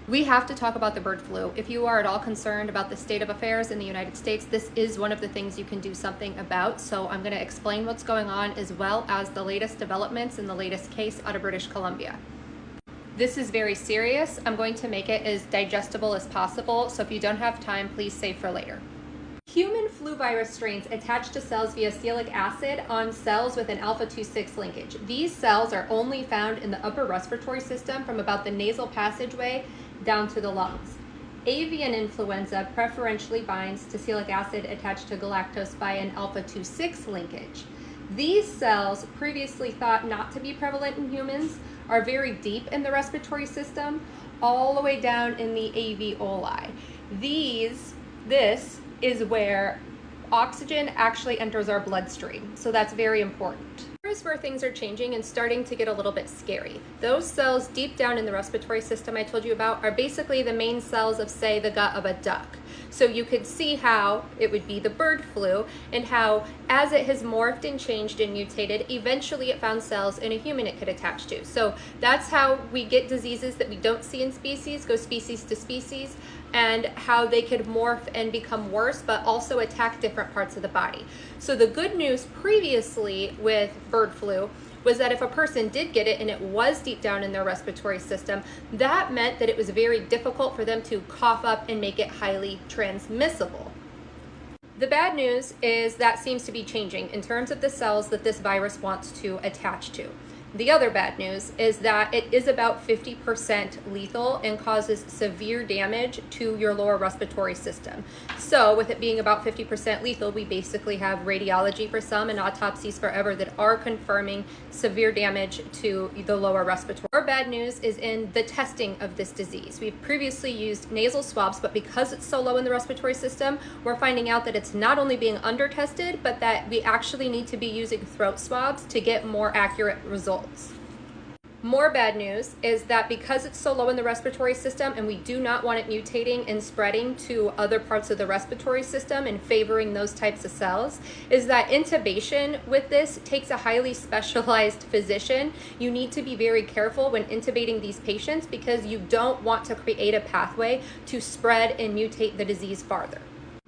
We have to talk about the bird flu. If you are at all concerned about the state of affairs in the United States, this is one of the things you can do something about. So I'm going to explain what's going on as well as the latest developments in the latest case out of British Columbia. This is very serious. I'm going to make it as digestible as possible. So if you don't have time, please save for later. Human flu virus strains attach to cells via salicylic acid on cells with an alpha-2,6 linkage. These cells are only found in the upper respiratory system from about the nasal passageway down to the lungs. Avian influenza preferentially binds to salicylic acid attached to galactose by an alpha-2,6 linkage. These cells, previously thought not to be prevalent in humans, are very deep in the respiratory system, all the way down in the alveoli. This is where oxygen actually enters our bloodstream, so that's very important. Here's where things are changing and starting to get a little bit scary. Those cells deep down in the respiratory system I told you about are basically the main cells of, say, the gut of a duck. So you could see how it would be the bird flu and how, as it has morphed and changed and mutated, eventually it found cells in a human it could attach to. So that's how we get diseases that we don't see in species, go species to species, and how they could morph and become worse, but also attack different parts of the body. So the good news previously with bird flu was that if a person did get it and it was deep down in their respiratory system, that meant that it was very difficult for them to cough up and make it highly transmissible. The bad news is that seems to be changing in terms of the cells that this virus wants to attach to. The other bad news is that it is about 50% lethal and causes severe damage to your lower respiratory system. So with it being about 50% lethal, we basically have radiology for some and autopsies for others that are confirming severe damage to the lower respiratory. Our bad news is in the testing of this disease. We've previously used nasal swabs, but because it's so low in the respiratory system, we're finding out that it's not only being under-tested, but that we actually need to be using throat swabs to get more accurate results. More bad news is that because it's so low in the respiratory system and we do not want it mutating and spreading to other parts of the respiratory system and favoring those types of cells, is that intubation with this takes a highly specialized physician. You need to be very careful when intubating these patients because you don't want to create a pathway to spread and mutate the disease farther.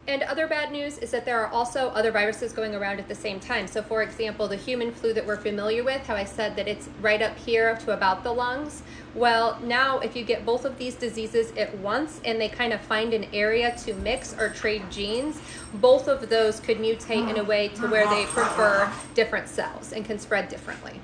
And other bad news is that there are also other viruses going around at the same time. So for example, the human flu that we're familiar with, how I said that it's right up here to about the lungs. Well, now if you get both of these diseases at once and they kind of find an area to mix or trade genes, both of those could mutate in a way to where they prefer different cells and can spread differently.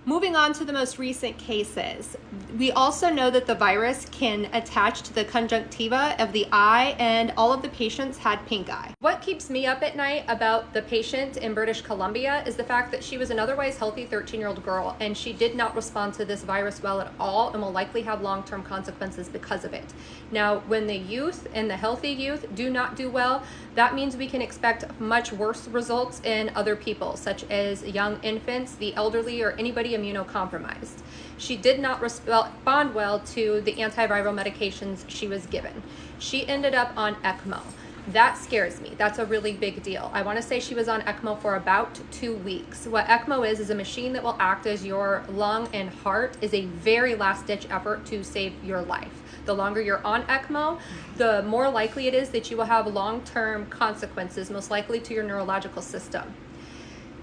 Moving on to the most recent cases, we also know that the virus can attach to the conjunctiva of the eye, and all of the patients had pink eye. What keeps me up at night about the patient in British Columbia is the fact that she was an otherwise healthy 13-year-old girl, and she did not respond to this virus well at all and will likely have long-term consequences because of it. Now, when the youth and the healthy youth do not do well, that means we can expect much worse results in other people, such as young infants, the elderly, or anybody immunocompromised. She did not respond well to the antiviral medications she was given. She ended up on ECMO. That scares me. That's a really big deal. I want to say she was on ECMO for about 2 weeks. What ECMO is a machine that will act as your lung and heart, is a very last-ditch effort to save your life. The longer you're on ECMO, the more likely it is that you will have long-term consequences, most likely to your neurological system.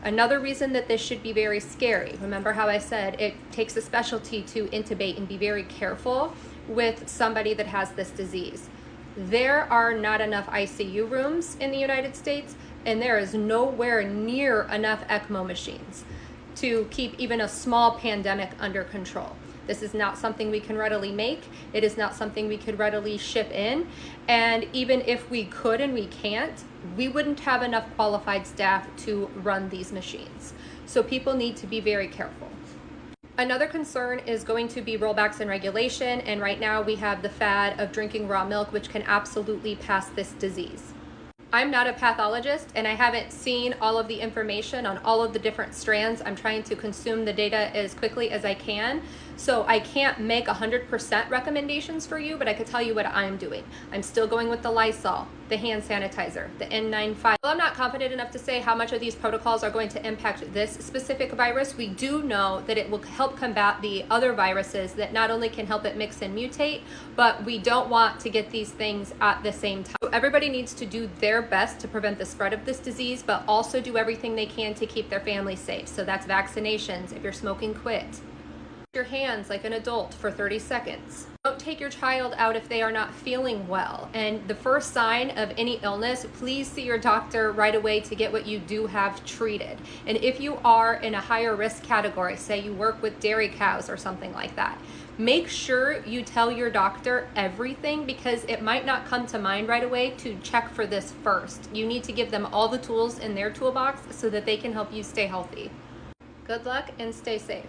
Another reason that this should be very scary, remember how I said it takes a specialty to intubate and be very careful with somebody that has this disease. There are not enough ICU rooms in the United States, and there is nowhere near enough ECMO machines to keep even a small pandemic under control. This is not something we can readily make. It is not something we could readily ship in. And even if we could and we can't, we wouldn't have enough qualified staff to run these machines. So people need to be very careful. Another concern is going to be rollbacks in regulation. And right now we have the fad of drinking raw milk, which can absolutely pass this disease. I'm not a pathologist and I haven't seen all of the information on all of the different strands. I'm trying to consume the data as quickly as I can, So I can't make 100% recommendations for you, but I could tell you what I'm doing. I'm still going with the Lysol, the hand sanitizer, the N95. While I'm not confident enough to say how much of these protocols are going to impact this specific virus, we do know that it will help combat the other viruses that not only can help it mix and mutate, but we don't want to get these things at the same time. So everybody needs to do their best to prevent the spread of this disease, but also do everything they can to keep their family safe. So that's vaccinations. If you're smoking, quit. Your hands like an adult for 30 seconds. Don't take your child out if they are not feeling well. And the first sign of any illness, please see your doctor right away to get what you do have treated. And if you are in a higher risk category, say you work with dairy cows or something like that, make sure you tell your doctor everything, because it might not come to mind right away to check for this first. You need to give them all the tools in their toolbox so that they can help you stay healthy. Good luck and stay safe.